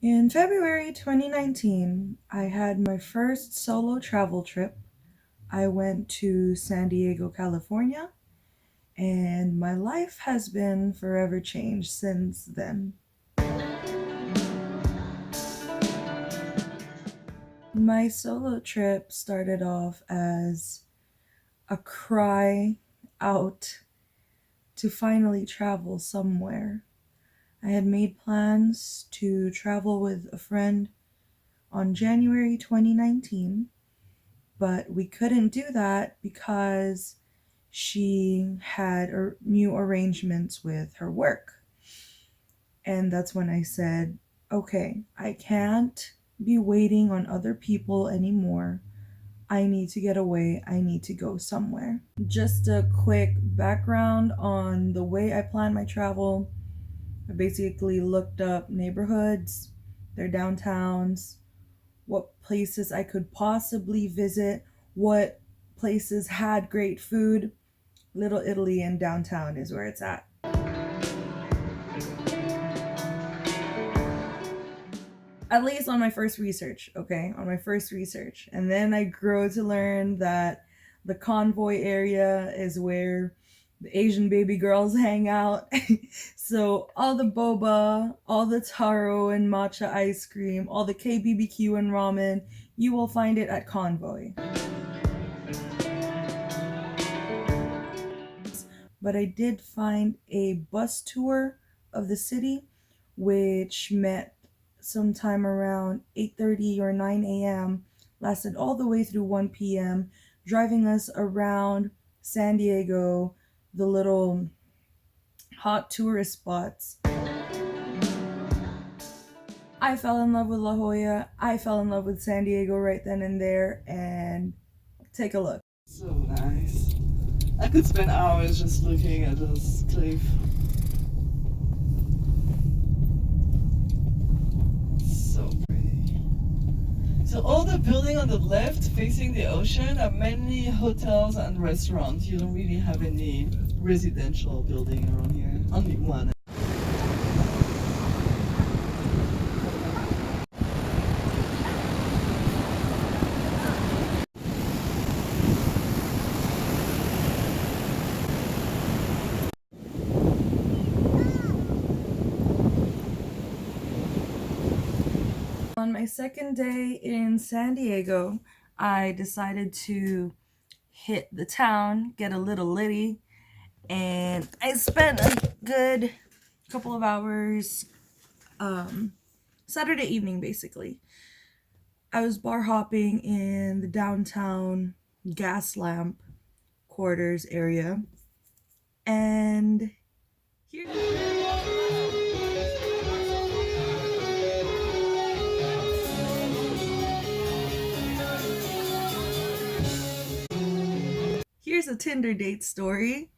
In February 2019, I had my first solo travel trip. I went to San Diego, California, and my life has been forever changed since then. My solo trip started off as a cry out to finally travel somewhere. I had made plans to travel with a friend on January 2019, but we couldn't do that because she had new arrangements with her work. And that's when I said, okay, I can't be waiting on other people anymore. I need to get away. I need to go somewhere. Just a quick background on the way I plan my travel. I basically looked up neighborhoods, their downtowns, what places I could possibly visit, what places had great food. Little Italy in downtown is where it's at. At least on my first research, okay? On my first research. And then I grew to learn that the convoy area is where the Asian baby girls hang out. So all the boba, all the taro and matcha ice cream, all the KBBQ and ramen, you will find it at Convoy. But I did find a bus tour of the city, which met sometime around 8:30 or 9 a.m., lasted all the way through 1 p.m., driving us around San Diego, the little hot tourist spots. I fell in love with La Jolla. I fell in love with San Diego right then and there, and take a look. So nice. I could spend hours just looking at this cliff. So pretty. So all the building on the left facing the ocean are mainly hotels and restaurants. You don't really have any residential building around here. Only one. On my second day in San Diego, I decided to hit the town, get a little litty, and I spent a good couple of hours Saturday evening basically. I was bar hopping in the downtown gas lamp quarters area, and here here's a Tinder date story.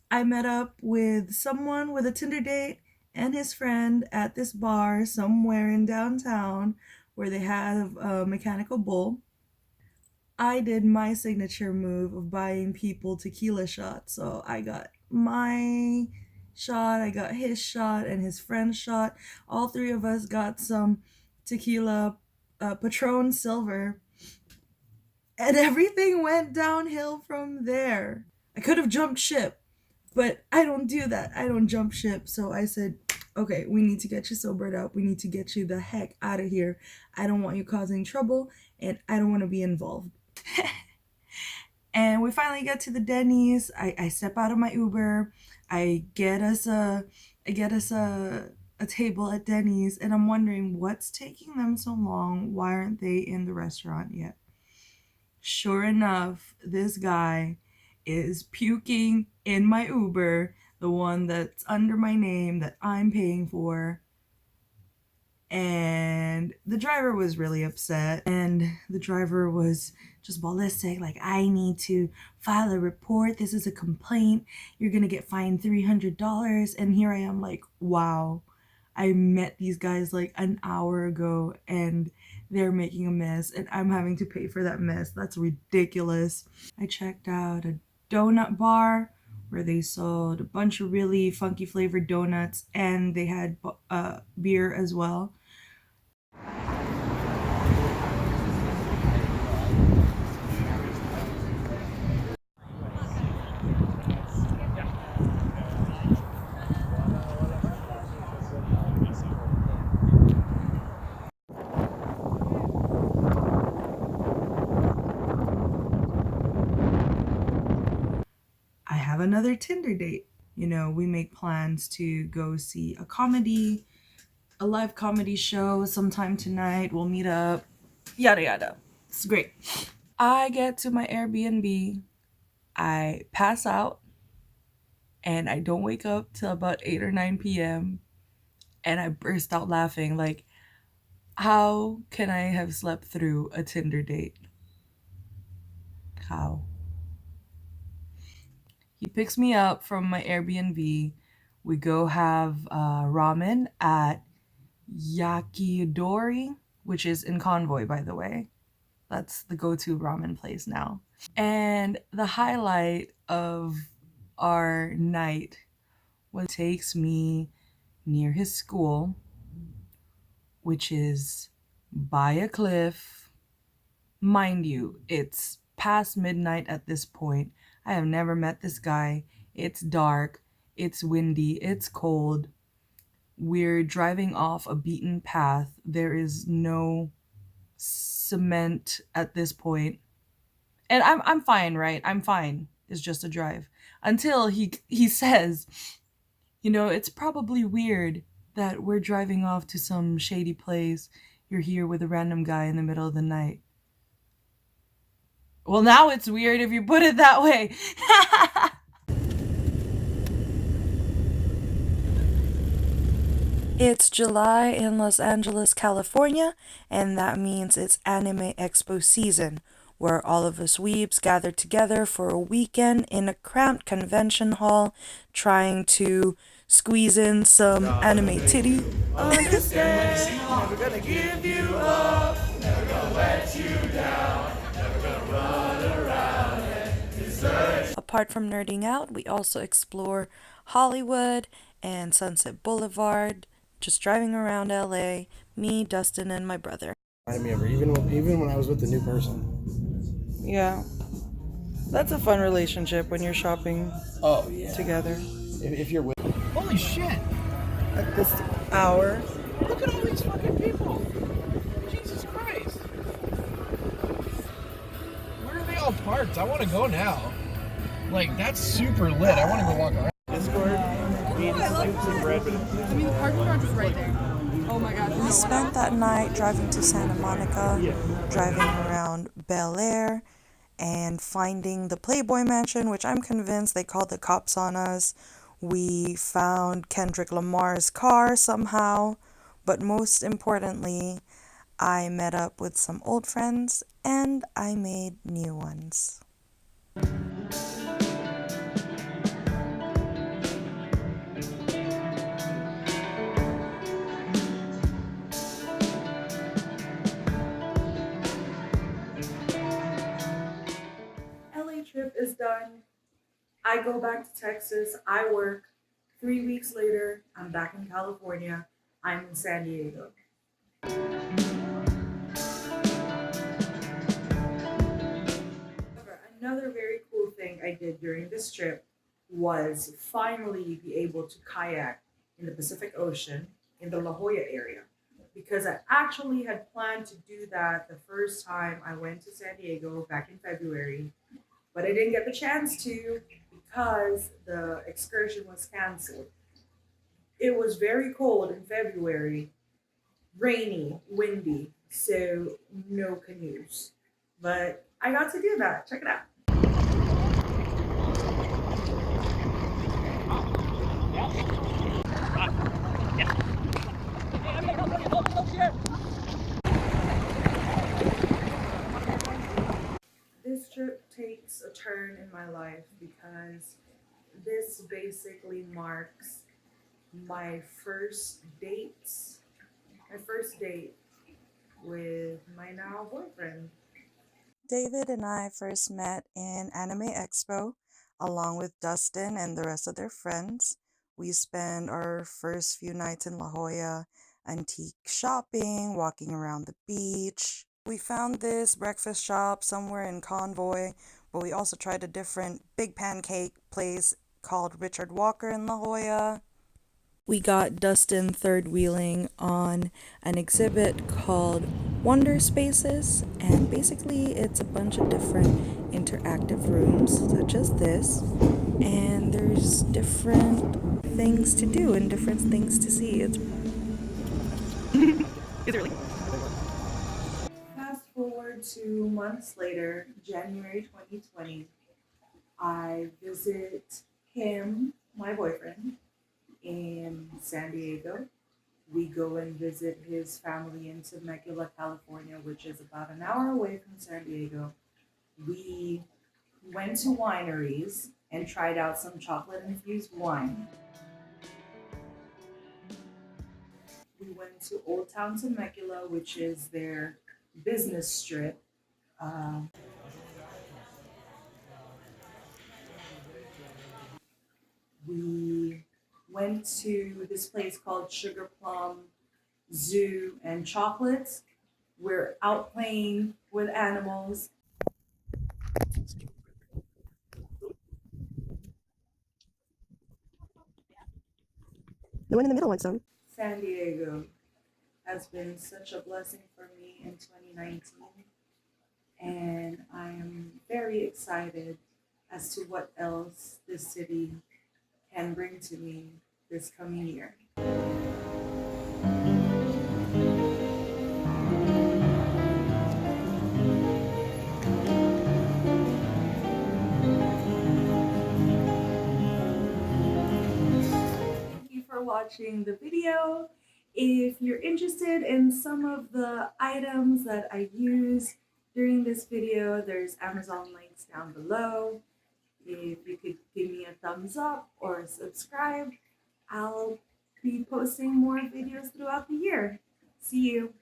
I met up with someone with a Tinder date and his friend at this bar somewhere in downtown where they have a mechanical bull. I did my signature move of buying people tequila shots. So I got my shot, I got his shot, and his friend's shot. All three of us got some tequila, Patron Silver, and everything went downhill from there. I could have jumped ship, but I don't do that. I don't jump ship. So I said, okay, we need to get you sobered up. We need to get you the heck out of here. I don't want you causing trouble, and I don't want to be involved. And we finally get to the Denny's. I step out of my Uber. I get us a table at Denny's, and I'm wondering what's taking them so long. Why aren't they in the restaurant yet? Sure enough, this guy is puking in my Uber, the one that's under my name that I'm paying for. And the driver was really upset, and the driver was just ballistic, like, I need to file a report, this is a complaint, you're gonna get fined $300. And here I am like, wow, I met these guys like an hour ago and they're making a mess and I'm having to pay for that mess. That's ridiculous. I checked out a donut bar where they sold a bunch of really funky flavored donuts, and they had beer as well. another Tinder date. You know, we make plans to go see a live comedy show sometime tonight. We'll meet up, yada yada. It's great. I get to my Airbnb, I pass out, and I don't wake up till about 8 or 9 p.m. And I burst out laughing. Like, how can I have slept through a Tinder date? How? He picks me up from my Airbnb. We go have ramen at Yakidori, which is in Convoy, by the way. That's the go to ramen place now. And the highlight of our night was takes me near his school, which is by a cliff. Mind you, it's past midnight at this point. I have never met this guy. It's dark, it's windy, it's cold. We're driving off a beaten path. There is no cement at this point. And I'm fine, right? I'm fine. It's just a drive. Until he says, you know, it's probably weird that we're driving off to some shady place. You're here with a random guy in the middle of the night. Well, now it's weird if you put it that way. It's July in Los Angeles, California, and that means it's Anime Expo season, where all of us weebs gather together for a weekend in a cramped convention hall, trying to squeeze in some anime titty. Understand, never gonna give you up, never gonna let you down, never gonna run around and desert. Apart from nerding out, we also explore Hollywood and Sunset Boulevard, just driving around LA, me, Dustin, and my brother. Reminded me of her, even when I was with the new person. Yeah, that's a fun relationship when you're shopping Oh yeah. together If you're with. Holy shit! at this hour. Look at all these fucking people. Jesus Christ. Where are they all parked? I want to go now. Like that's super lit. I want to go walk around. Discord. I mean, the parking garage is right there. Oh my god. We spent that night driving to Santa Monica, driving around Bel Air, and finding the Playboy Mansion, which I'm convinced they called the cops on us. We found Kendrick Lamar's car somehow, but most importantly, I met up with some old friends and I made new ones. LA trip is done. I go back to Texas. I work. 3 weeks later, I'm back in California. I'm in San Diego. Another very cool thing I did during this trip was finally be able to kayak in the Pacific Ocean in the La Jolla area. Because I actually had planned to do that the first time I went to San Diego back in February, but I didn't get the chance to because the excursion was canceled. It was very cold in February, rainy, windy, so no canoes. But I got to do that. Check it out. This trip takes a turn in my life because this basically marks my first dates, my first date with my now boyfriend. David and I first met in Anime Expo along with Dustin and the rest of their friends. We spent our first few nights in La Jolla antique shopping, walking around the beach. We found this breakfast shop somewhere in Convoy, but we also tried a different big pancake place called Richard Walker in La Jolla. We got Dustin third wheeling on an exhibit called Wonder Spaces, and basically it's a bunch of different interactive rooms such as this, and there's different things to do and different things to see. It's Is it really? fast forward to months later, January 2020. I visit him, my boyfriend, in San Diego. We go and visit his family in Temecula, California, which is about an hour away from San Diego. We went to wineries and tried out some chocolate infused wine. We went to Old Town Temecula, which is their business strip. Um, we went to this place called Sugar Plum Zoo and Chocolates. We're out playing with animals. The one in the middle wants some. San Diego has been such a blessing for me in 2019, and I am very excited as to what else this city can bring to me this coming year. Thank you for watching the video. If you're interested in some of the items that I use during this video, there's Amazon links down below. If you could give me a thumbs up or subscribe, I'll be posting more videos throughout the year. See you.